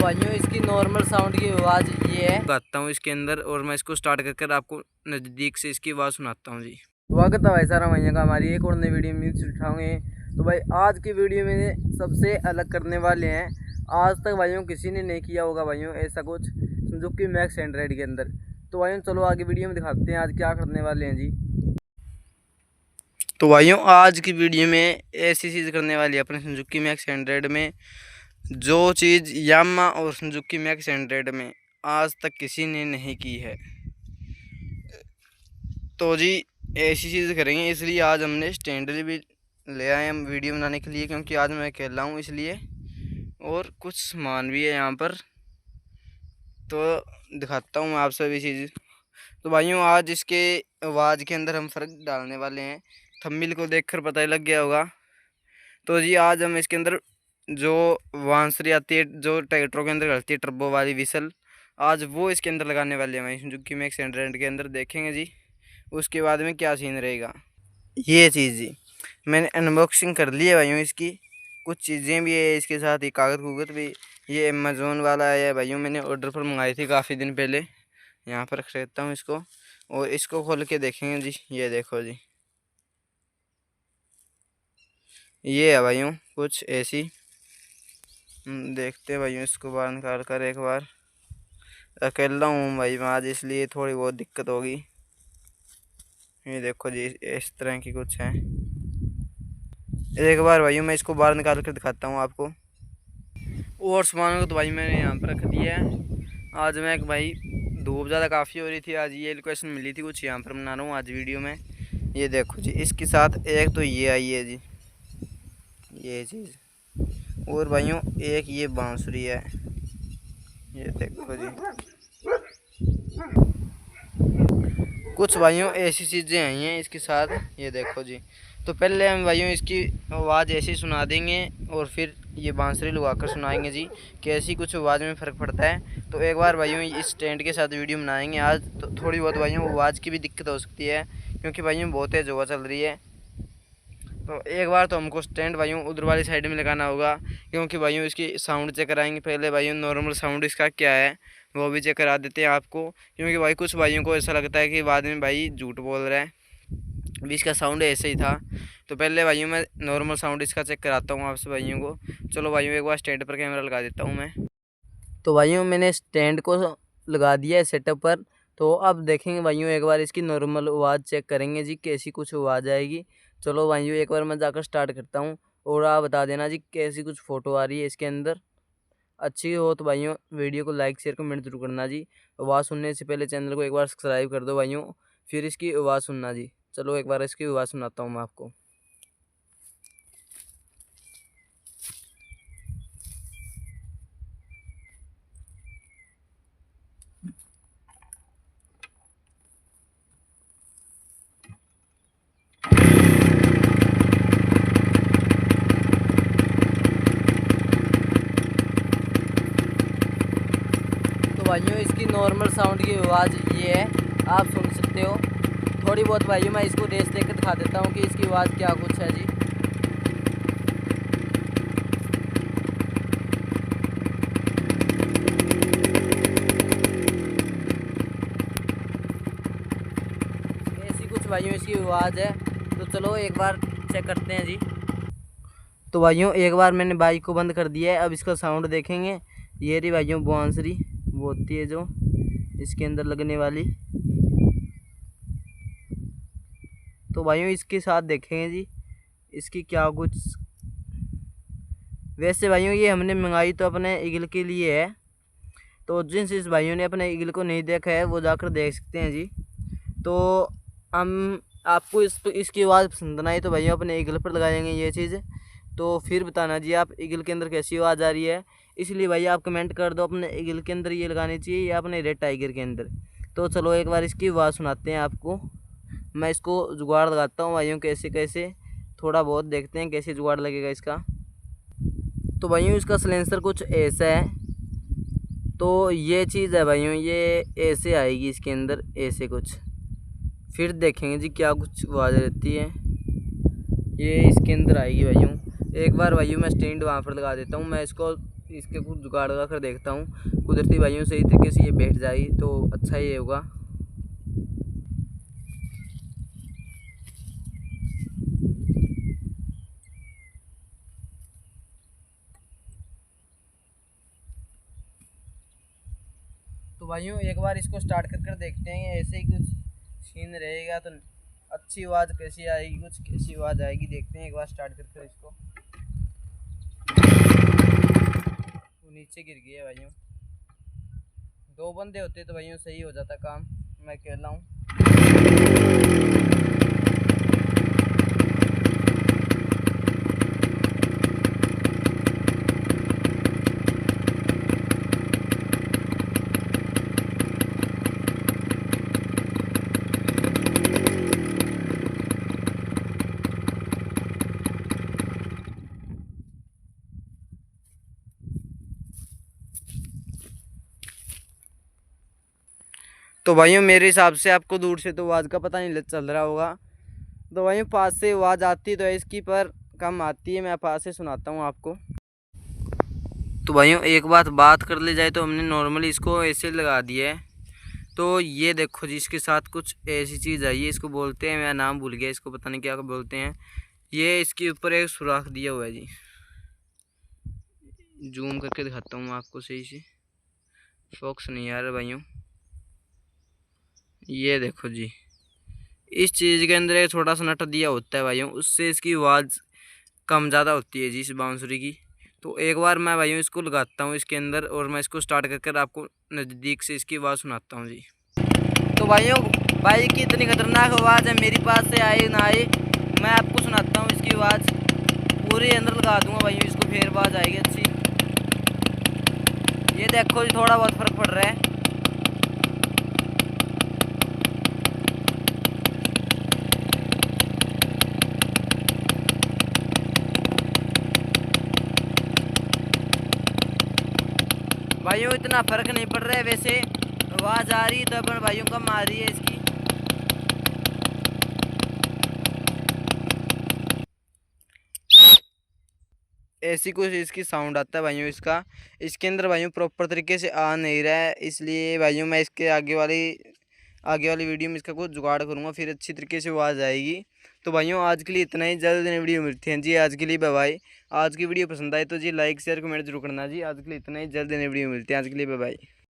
भाइयों इसकी normal sound की आवाज़ ये है, गाता हूँ इसके अंदर और मैं इसको स्टार्ट करके आपको नज़दीक से इसकी आवाज़ सुनाता हूँ जी। स्वागत है भाई सारा भैया का हमारी एक और नई वीडियो में उठाएंगे। तो भाई आज की वीडियो में सबसे अलग करने वाले हैं, आज तक भाइयों किसी ने नहीं किया होगा भाइयों ऐसा कुछ सुजुकी मैक्स एंड्रॉइड के अंदर। तो भाइयों चलो आगे वीडियो में दिखाते हैं आज क्या करने वाले हैं जी। तो भाइयों आज की वीडियो में ऐसी चीज़ करने वाली है अपने सुजुकी मैक्स एंड्रॉइड में जो चीज़ यामा और सुजुकी मैक्स एंड्रॉइड में आज तक किसी ने नहीं की है। तो जी ऐसी चीज़ करेंगे, इसलिए आज हमने स्टैंड भी ले आए हम वीडियो बनाने के लिए, क्योंकि आज मैं अकेला हूँ इसलिए, और कुछ सामान भी है यहाँ पर तो दिखाता हूँ मैं आप सभी चीज़। तो भाइयों आज इसके आवाज़ के अंदर हम फ़र्क डालने वाले हैं, थंबनेल को देखकर पता ही लग गया होगा। तो जी आज हम इसके अंदर जो बांसुरी आती है जो ट्रैक्टरों के अंदर चलती है टर्बो वाली विसल, आज वो इसके अंदर लगाने वाले हैं भाई सुजुकी मैक्स एंड्रॉइड के अंदर, देखेंगे जी उसके बाद में क्या सीन रहेगा। ये चीज़ जी मैंने अनबॉक्सिंग कर ली है भाइयों, इसकी कुछ चीज़ें भी है इसके साथ, ही कागज़ कुगज़ भी। ये अमेज़ोन वाला है भाइयों, मैंने ऑर्डर पर मंगाई थी काफ़ी दिन पहले। यहाँ पर रख देता हूँ इसको और इसको खोल के देखेंगे जी। ये देखो जी, ये है भाइयों कुछ ऐसी। देखते हैं भाइयों इसको बाहर निकाल कर एक बार। अकेला हूँ भाई मैं आज इसलिए थोड़ी बहुत दिक्कत होगी। ये देखो जी इस तरह की कुछ है। एक बार भाइयों मैं इसको बाहर निकाल कर दिखाता हूँ आपको। और सामान को तो भाई मैंने यहाँ पर रख दिया है। आज मैं भाई धूप ज़्यादा काफ़ी हो रही थी, आज ये लोकेशन मिली थी कुछ, यहाँ पर बना रहा हूँ आज वीडियो में। ये देखो जी इसके साथ एक तो ये आई है जी ये चीज़, और भाइयों एक ये बांसुरी है। ये देखो जी कुछ भाइयों ऐसी चीज़ें आई हैं इसके साथ। ये देखो जी, तो पहले हम भाइयों इसकी आवाज़ ऐसी सुना देंगे और फिर ये बांसुरी लगा कर सुनाएंगे जी कि ऐसी कुछ आवाज़ में फ़र्क पड़ता है। तो एक बार भाइयों इस स्टैंड के साथ वीडियो बनाएंगे आज। तो थोड़ी बहुत भाइयों आवाज़ की भी दिक्कत हो सकती है, क्योंकि भाइयों बहुत तेज़ हवा चल रही है। तो एक बार तो हमको स्टैंड भाइयों उधर वाली साइड में लगाना होगा, क्योंकि भाइयों इसकी साउंड चेक कराएंगे पहले भाइयों, नॉर्मल साउंड इसका क्या है वो भी चेक करा देते हैं आपको। क्योंकि भाई कुछ भाइयों को ऐसा लगता है कि बाद में भाई झूठ बोल रहा है, भी इसका साउंड ऐसे ही था। तो पहले भाइयों मैं नॉर्मल साउंड इसका चेक कराता हूँ आपसे भाइयों को। चलो भाइयों एक बार स्टैंड पर कैमरा लगा देता हूँ मैं। तो भाइयों मैंने स्टैंड को लगा दिया है सेटअप पर। तो अब देखेंगे भाइयों एक बार इसकी नॉर्मल आवाज़ चेक करेंगे जी कैसी कुछ आवाज़ आएगी। चलो भाइयों एक बार मैं जाकर स्टार्ट करता हूँ और आप बता देना जी कैसी कुछ फ़ोटो आ रही है इसके अंदर। अच्छी हो तो भाइयों वीडियो को लाइक शेयर कमेंट जरूर करना जी। आवाज़ सुनने से पहले चैनल को एक बार सब्सक्राइब कर दो भाइयों, फिर इसकी आवाज़ सुनना जी। चलो एक बार इसकी आवाज़ सुनाता हूँ मैं आपको। तो भाइयों इसकी नॉर्मल साउंड की आवाज़ ये है, आप सुन सकते हो। थोड़ी बहुत भाइयों मैं इसको रेस देकर दिखा देता हूँ कि इसकी आवाज़ क्या कुछ है जी। ऐसी कुछ भाइयों इसकी आवाज़ है। तो चलो एक बार चेक करते हैं जी। तो भाइयों एक बार मैंने बाइक को बंद कर दिया है, अब इसका साउंड देखेंगे। ये रही भाइयों बांसुरी, वो होती है जो इसके अंदर लगने वाली। तो भाइयों इसके साथ देखेंगे जी इसकी क्या कुछ। वैसे भाइयों ये हमने मंगाई तो अपने ईगल के लिए है, तो जिस भाइयों ने अपने ईगल को नहीं देखा है वो जाकर देख सकते हैं जी। तो हम आपको इसकी आवाज़ पसंद ना आई तो भाइयों अपने ईगल पर लगाएंगे ये चीज़। तो फिर बताना जी आप ईगल के अंदर कैसी आवाज़ आ रही है। इसलिए भाई आप कमेंट कर दो अपने ईगल के अंदर ये लगानी चाहिए या अपने रेड टाइगर के अंदर। तो चलो एक बार इसकी आवाज़ सुनाते हैं आपको। मैं इसको जुगाड़ लगाता हूँ भाइयों कैसे कैसे, थोड़ा बहुत देखते हैं कैसे जुगाड़ लगेगा इसका। तो भाइयों इसका सिलेंसर कुछ ऐसा है। तो ये चीज़ है भाइयों, ये ऐसे आएगी इसके अंदर ऐसे कुछ। फिर देखेंगे जी क्या कुछ आवाज़ रहती है, ये इसके अंदर आएगी भाइयों। एक बार भाइयों मैं स्टैंड वहाँ पर लगा देता हूँ, मैं इसको इसके कुछ जुगाड़ लगा कर देखता हूँ। कुदरती भाइयों सही तरीके से ये बैठ जाएगी तो अच्छा ही होगा। तो भाइयों एक बार इसको स्टार्ट कर देखते हैं। ऐसे ही कुछ सीन रहेगा तो अच्छी आवाज़ कैसी आएगी, कुछ कैसी आवाज़ आएगी देखते हैं एक बार स्टार्ट कर इसको। वो नीचे गिर गया भाइयों। 2 बंदे होते तो भाइयों सही हो जाता काम, मैं अकेला हूँ। तो भाइयों मेरे हिसाब से आपको दूर से तो आवाज़ का पता नहीं चल रहा होगा। तो भाइयों पास से आवाज़ आती तो है इसकी, पर कम आती है। मैं पास से सुनाता हूँ आपको। तो भाइयों एक बात कर ली जाए तो हमने नॉर्मली इसको ऐसे लगा दिया है। तो ये देखो जी, इसके साथ कुछ ऐसी चीज़ आई है, इसको बोलते हैं, मैं नाम भूल गया इसको, पता नहीं क्या बोलते हैं। ये इसके ऊपर एक सुराख दिया हुआ है जी। जूम करके दिखाता हूँ मैं आपको सही से, फोकस नहीं आ रहा भाइयों। ये देखो जी, इस चीज़ के अंदर एक छोटा सा नट दिया होता है भाइयों, उससे इसकी आवाज़ कम ज़्यादा होती है जी इस बांसुरी की। तो एक बार मैं भाइयों इसको लगाता हूँ इसके अंदर और मैं इसको स्टार्ट कर आपको नज़दीक से इसकी आवाज़ सुनाता हूँ जी। तो भाइयों बाइक की इतनी खतरनाक आवाज़ है, मेरी पास से आए ना आए, मैं आपको सुनाता हूँ इसकी आवाज़ पूरी अंदर लगा दूँगा भाइयों इसको, फिर आवाज़ आएगी अच्छी। ये देखो जी थोड़ा बहुत फ़र्क पड़ रहा है। भाइयों इतना फ़र्क नहीं पड़ रहा है, वैसे आवाज़ आ रही है तो अपन भाइयों कम आ रही है इसकी। ऐसी कुछ इसकी साउंड आता है भाइयों इसका। इसके अंदर भाइयों प्रॉपर तरीके से आ नहीं रहा है, इसलिए भाइयों मैं इसके आगे वाली वीडियो में इसका कुछ जुगाड़ करूँगा, फिर अच्छी तरीके से आवाज़ आएगी। तो भाइयों आज के लिए इतना ही, जल्द नई वीडियो मिलती हैं जी। आज के लिए बाय बाय। आज की वीडियो पसंद आए तो जी लाइक शेयर कमेंट जरूर करना जी। आज के लिए इतना ही, जल्द नई वीडियो मिलती है। आज के लिए बाय बाय।